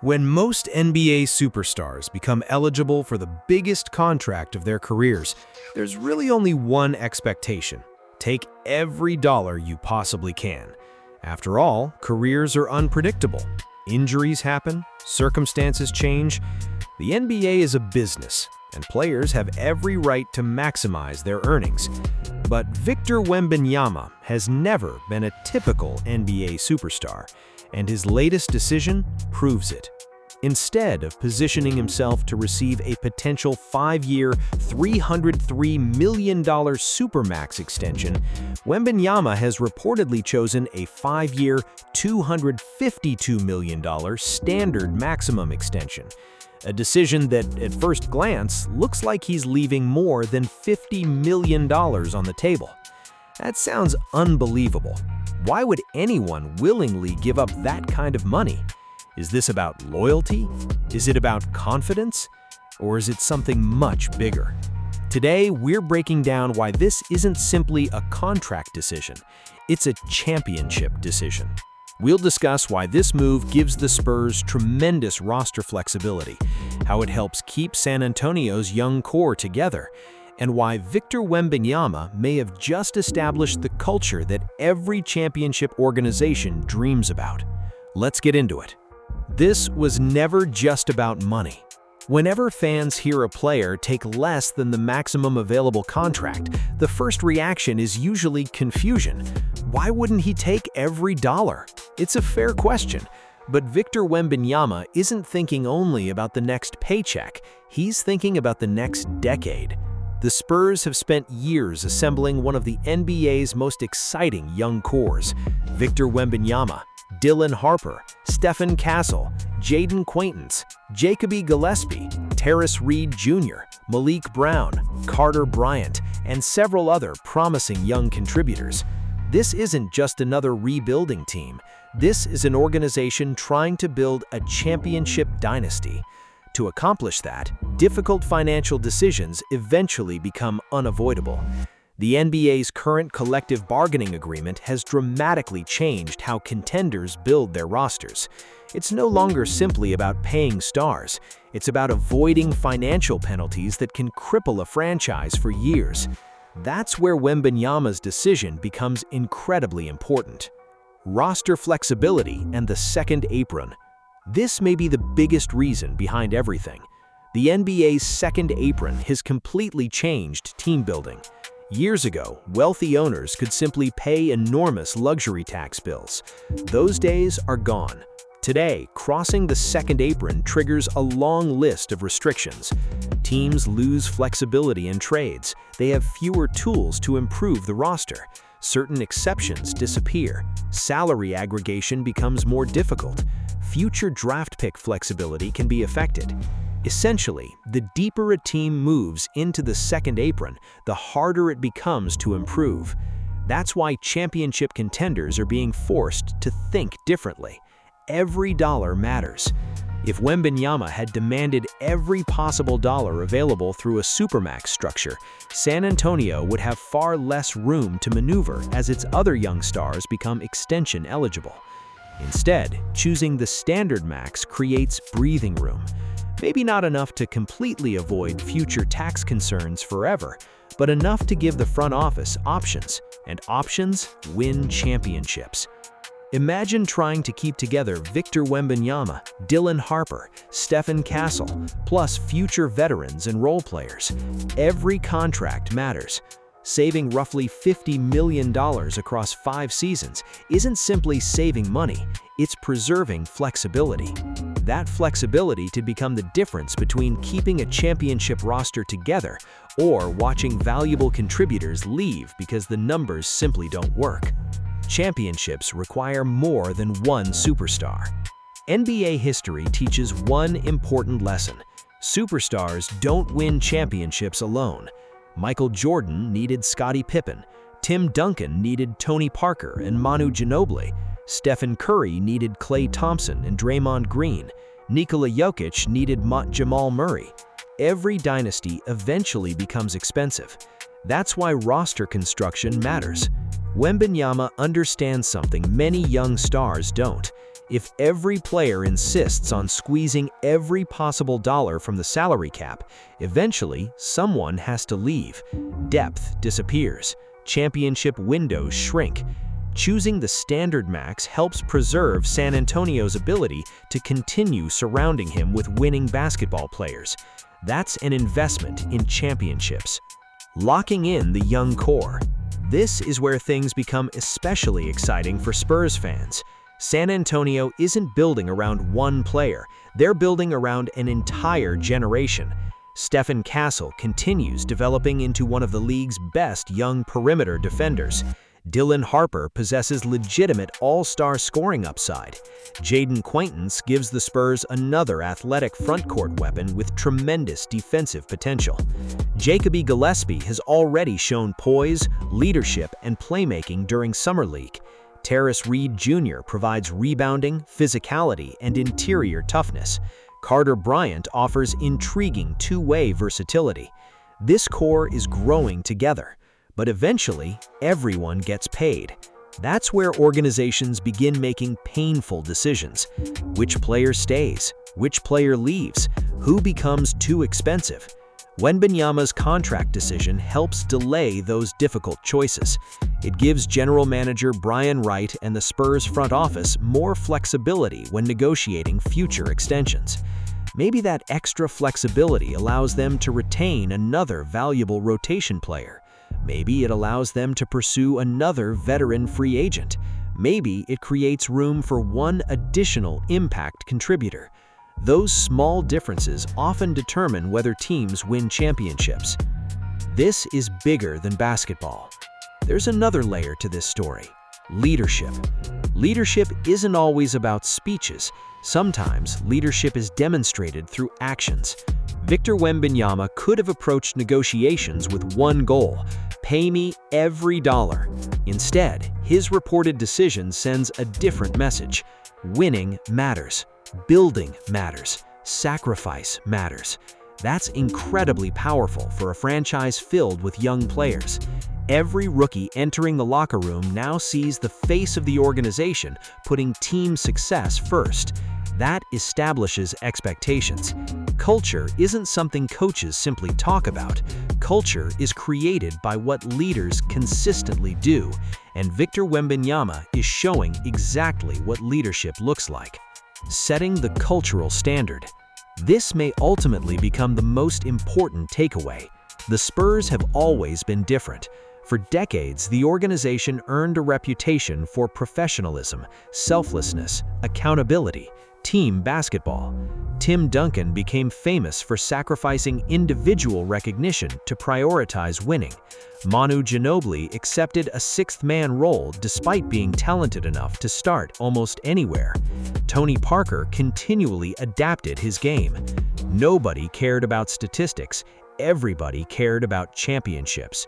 When most NBA superstars become eligible for the biggest contract of their careers, there's really only one expectation: take every dollar you possibly can. After all, careers are unpredictable. Injuries happen, circumstances change. The NBA is a business, and players have every right to maximize their earnings. But Victor Wembanyama has never been a typical NBA superstar, and his latest decision proves it. Instead of positioning himself to receive a potential 5-year, $303 million supermax extension, Wembanyama has reportedly chosen a 5-year, $252 million standard maximum extension. A decision that, at first glance, looks like he's leaving more than $50 million on the table. That sounds unbelievable. Why would anyone willingly give up that kind of money? Is this about loyalty? Is it about confidence? Or is it something much bigger? Today, we're breaking down why this isn't simply a contract decision. It's a championship decision. We'll discuss why this move gives the Spurs tremendous roster flexibility, how it helps keep San Antonio's young core together, and why Victor Wembanyama may have just established the culture that every championship organization dreams about. Let's get into it. This was never just about money. Whenever fans hear a player take less than the maximum available contract, the first reaction is usually confusion. Why wouldn't he take every dollar? It's a fair question, but Victor Wembanyama isn't thinking only about the next paycheck. He's thinking about the next decade. The Spurs have spent years assembling one of the NBA's most exciting young cores: Victor Wembanyama, Dylan Harper, Stephen Castle, Jaden Quaintance, Jacoby Gillespie, Terrace Reed Jr., Malik Brown, Carter Bryant, and several other promising young contributors. This isn't just another rebuilding team. This is an organization trying to build a championship dynasty. To accomplish that, difficult financial decisions eventually become unavoidable. The NBA's current collective bargaining agreement has dramatically changed how contenders build their rosters. It's no longer simply about paying stars. It's about avoiding financial penalties that can cripple a franchise for years. That's where Wembanyama's decision becomes incredibly important. Roster flexibility and the second apron. This may be the biggest reason behind everything. The NBA's second apron has completely changed team building. Years ago, wealthy owners could simply pay enormous luxury tax bills. Those days are gone. Today, crossing the second apron triggers a long list of restrictions. Teams lose flexibility in trades. They have fewer tools to improve the roster. Certain exceptions disappear. Salary aggregation becomes more difficult. Future draft pick flexibility can be affected. Essentially, the deeper a team moves into the second apron, the harder it becomes to improve. That's why championship contenders are being forced to think differently. Every dollar matters. If Wembanyama had demanded every possible dollar available through a supermax structure, San Antonio would have far less room to maneuver as its other young stars become extension eligible. Instead, choosing the standard max creates breathing room. Maybe not enough to completely avoid future tax concerns forever, but enough to give the front office options, and options win championships. Imagine trying to keep together Victor Wembanyama, Dylan Harper, Stephen Castle, plus future veterans and role players. Every contract matters. Saving roughly $50 million across 5 seasons isn't simply saving money, it's preserving flexibility. That flexibility to become the difference between keeping a championship roster together or watching valuable contributors leave because the numbers simply don't work. Championships require more than one superstar. NBA history teaches one important lesson: superstars don't win championships alone. Michael Jordan needed Scottie Pippen. Tim Duncan needed Tony Parker and Manu Ginobili. Stephen Curry needed Klay Thompson and Draymond Green. Nikola Jokic needed Jamal Murray. Every dynasty eventually becomes expensive. That's why roster construction matters. Wembanyama understands something many young stars don't. If every player insists on squeezing every possible dollar from the salary cap, eventually someone has to leave. Depth disappears. Championship windows shrink. Choosing the standard max helps preserve San Antonio's ability to continue surrounding him with winning basketball players. That's an investment in championships. Locking in the young core. This is where things become especially exciting for Spurs fans. San Antonio isn't building around one player, they're building around an entire generation. Stephen Castle continues developing into one of the league's best young perimeter defenders. Dylan Harper possesses legitimate all-star scoring upside. Jaden Quaintance gives the Spurs another athletic frontcourt weapon with tremendous defensive potential. Jacoby Gillespie has already shown poise, leadership, and playmaking during Summer League. Terrace Reed Jr. provides rebounding, physicality, and interior toughness. Carter Bryant offers intriguing two-way versatility. This core is growing together. But eventually, everyone gets paid. That's where organizations begin making painful decisions. Which player stays? Which player leaves? Who becomes too expensive? WEMBANYAMA'S contract decision helps delay those difficult choices. It gives general manager Brian Wright and the Spurs front office more flexibility when negotiating future extensions. Maybe that extra flexibility allows them to retain another valuable rotation player. Maybe it allows them to pursue another veteran free agent. Maybe it creates room for one additional impact contributor. Those small differences often determine whether teams win championships. This is bigger than basketball. There's another layer to this story: leadership. Leadership isn't always about speeches. Sometimes leadership is demonstrated through actions. Victor Wembanyama could have approached negotiations with one goal: pay me every dollar. Instead, his reported decision sends a different message. Winning matters. Building matters. Sacrifice matters. That's incredibly powerful for a franchise filled with young players. Every rookie entering the locker room now sees the face of the organization putting team success first. That establishes expectations. Culture isn't something coaches simply talk about. Culture is created by what leaders consistently do, and Victor Wembanyama is showing exactly what leadership looks like. Setting the cultural standard. This may ultimately become the most important takeaway. The Spurs have always been different. For decades, the organization earned a reputation for professionalism, selflessness, accountability, team basketball. Tim Duncan became famous for sacrificing individual recognition to prioritize winning. Manu Ginobili accepted a sixth-man role despite being talented enough to start almost anywhere. Tony Parker continually adapted his game. Nobody cared about statistics. Everybody cared about championships.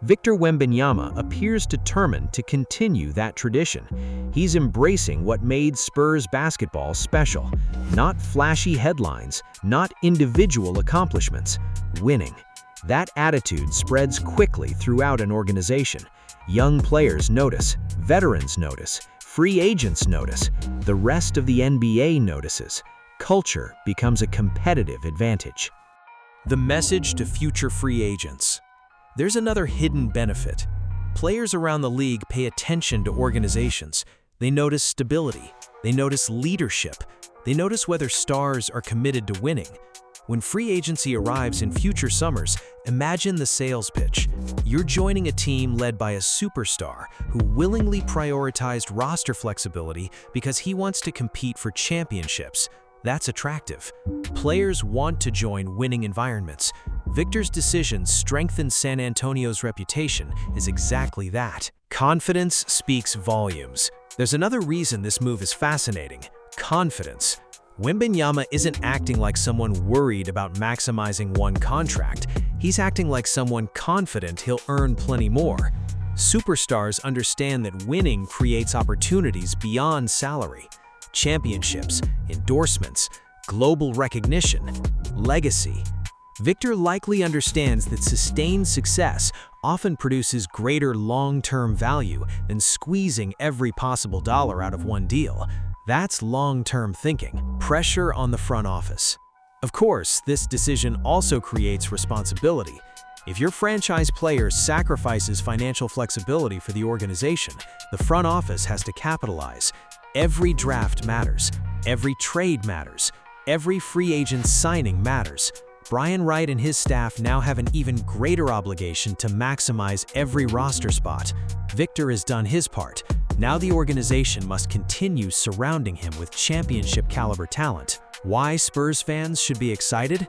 Victor Wembanyama appears determined to continue that tradition. He's embracing what made Spurs basketball special. Not flashy headlines, not individual accomplishments, winning. That attitude spreads quickly throughout an organization. Young players notice, veterans notice, free agents notice, the rest of the NBA notices. Culture becomes a competitive advantage. The message to future free agents. There's another hidden benefit. Players around the league pay attention to organizations. They notice stability. They notice leadership. They notice whether stars are committed to winning. When free agency arrives in future summers, imagine the sales pitch. You're joining a team led by a superstar who willingly prioritized roster flexibility because he wants to compete for championships. That's attractive. Players want to join winning environments. Victor's decision strengthens San Antonio's reputation is exactly that. Confidence speaks volumes. There's another reason this move is fascinating: confidence. Wembanyama isn't acting like someone worried about maximizing one contract. He's acting like someone confident he'll earn plenty more. Superstars understand that winning creates opportunities beyond salary. Championships, endorsements, global recognition, legacy. Victor likely understands that sustained success often produces greater long-term value than squeezing every possible dollar out of one deal. That's long-term thinking, pressure on the front office. Of course, this decision also creates responsibility. If your franchise player sacrifices financial flexibility for the organization, the front office has to capitalize. Every draft matters. Every trade matters. Every free agent signing matters. Brian Wright and his staff now have an even greater obligation to maximize every roster spot. Victor has done his part. Now the organization must continue surrounding him with championship-caliber talent. Why Spurs fans should be excited?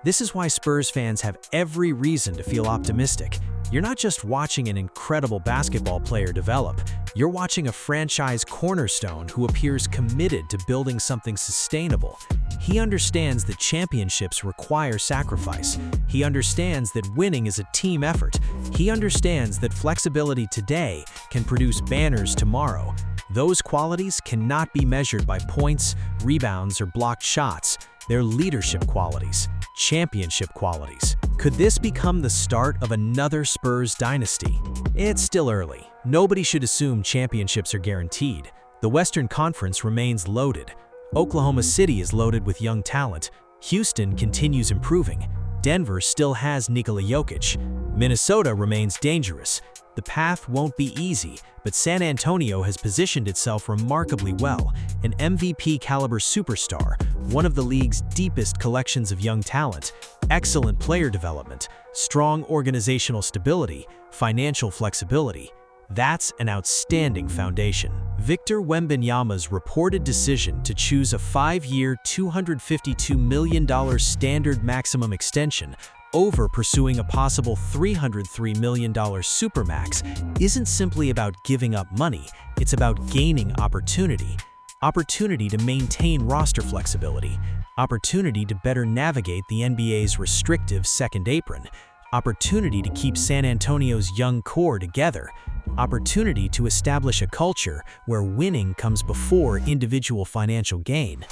This is why Spurs fans have every reason to feel optimistic. You're not just watching an incredible basketball player develop, you're watching a franchise cornerstone who appears committed to building something sustainable. He understands that championships require sacrifice. He understands that winning is a team effort. He understands that flexibility today can produce banners tomorrow. Those qualities cannot be measured by points, rebounds, or blocked shots. They're leadership qualities, championship qualities. Could this become the start of another Spurs dynasty? It's still early. Nobody should assume championships are guaranteed. The Western Conference remains loaded. Oklahoma City is loaded with young talent. Houston continues improving. Denver still has Nikola Jokic. Minnesota remains dangerous. The path won't be easy, but San Antonio has positioned itself remarkably well. An MVP-caliber superstar, one of the league's deepest collections of young talent, excellent player development, strong organizational stability, financial flexibility. That's an outstanding foundation. Victor Wembanyama's reported decision to choose a 5-year, $252 million standard maximum extension over pursuing a possible $303 million supermax isn't simply about giving up money, it's about gaining opportunity. Opportunity to maintain roster flexibility, opportunity to better navigate the NBA's restrictive second apron, opportunity to keep San Antonio's young core together, opportunity to establish a culture where winning comes before individual financial gain.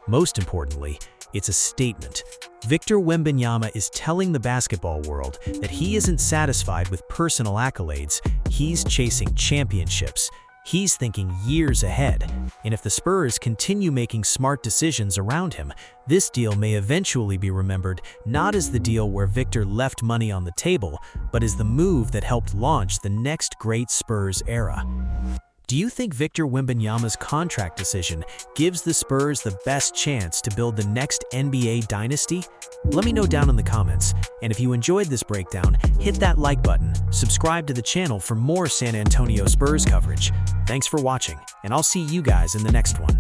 Most importantly, it's a statement. Victor Wembanyama is telling the basketball world that he isn't satisfied with personal accolades, he's chasing championships. He's thinking years ahead, and if the Spurs continue making smart decisions around him, this deal may eventually be remembered not as the deal where Victor left money on the table, but as the move that helped launch the next great Spurs era. Do you think Victor Wembanyama's contract decision gives the Spurs the best chance to build the next NBA dynasty? Let me know down in the comments, and if you enjoyed this breakdown, hit that like button, subscribe to the channel for more San Antonio Spurs coverage. Thanks for watching, and I'll see you guys in the next one.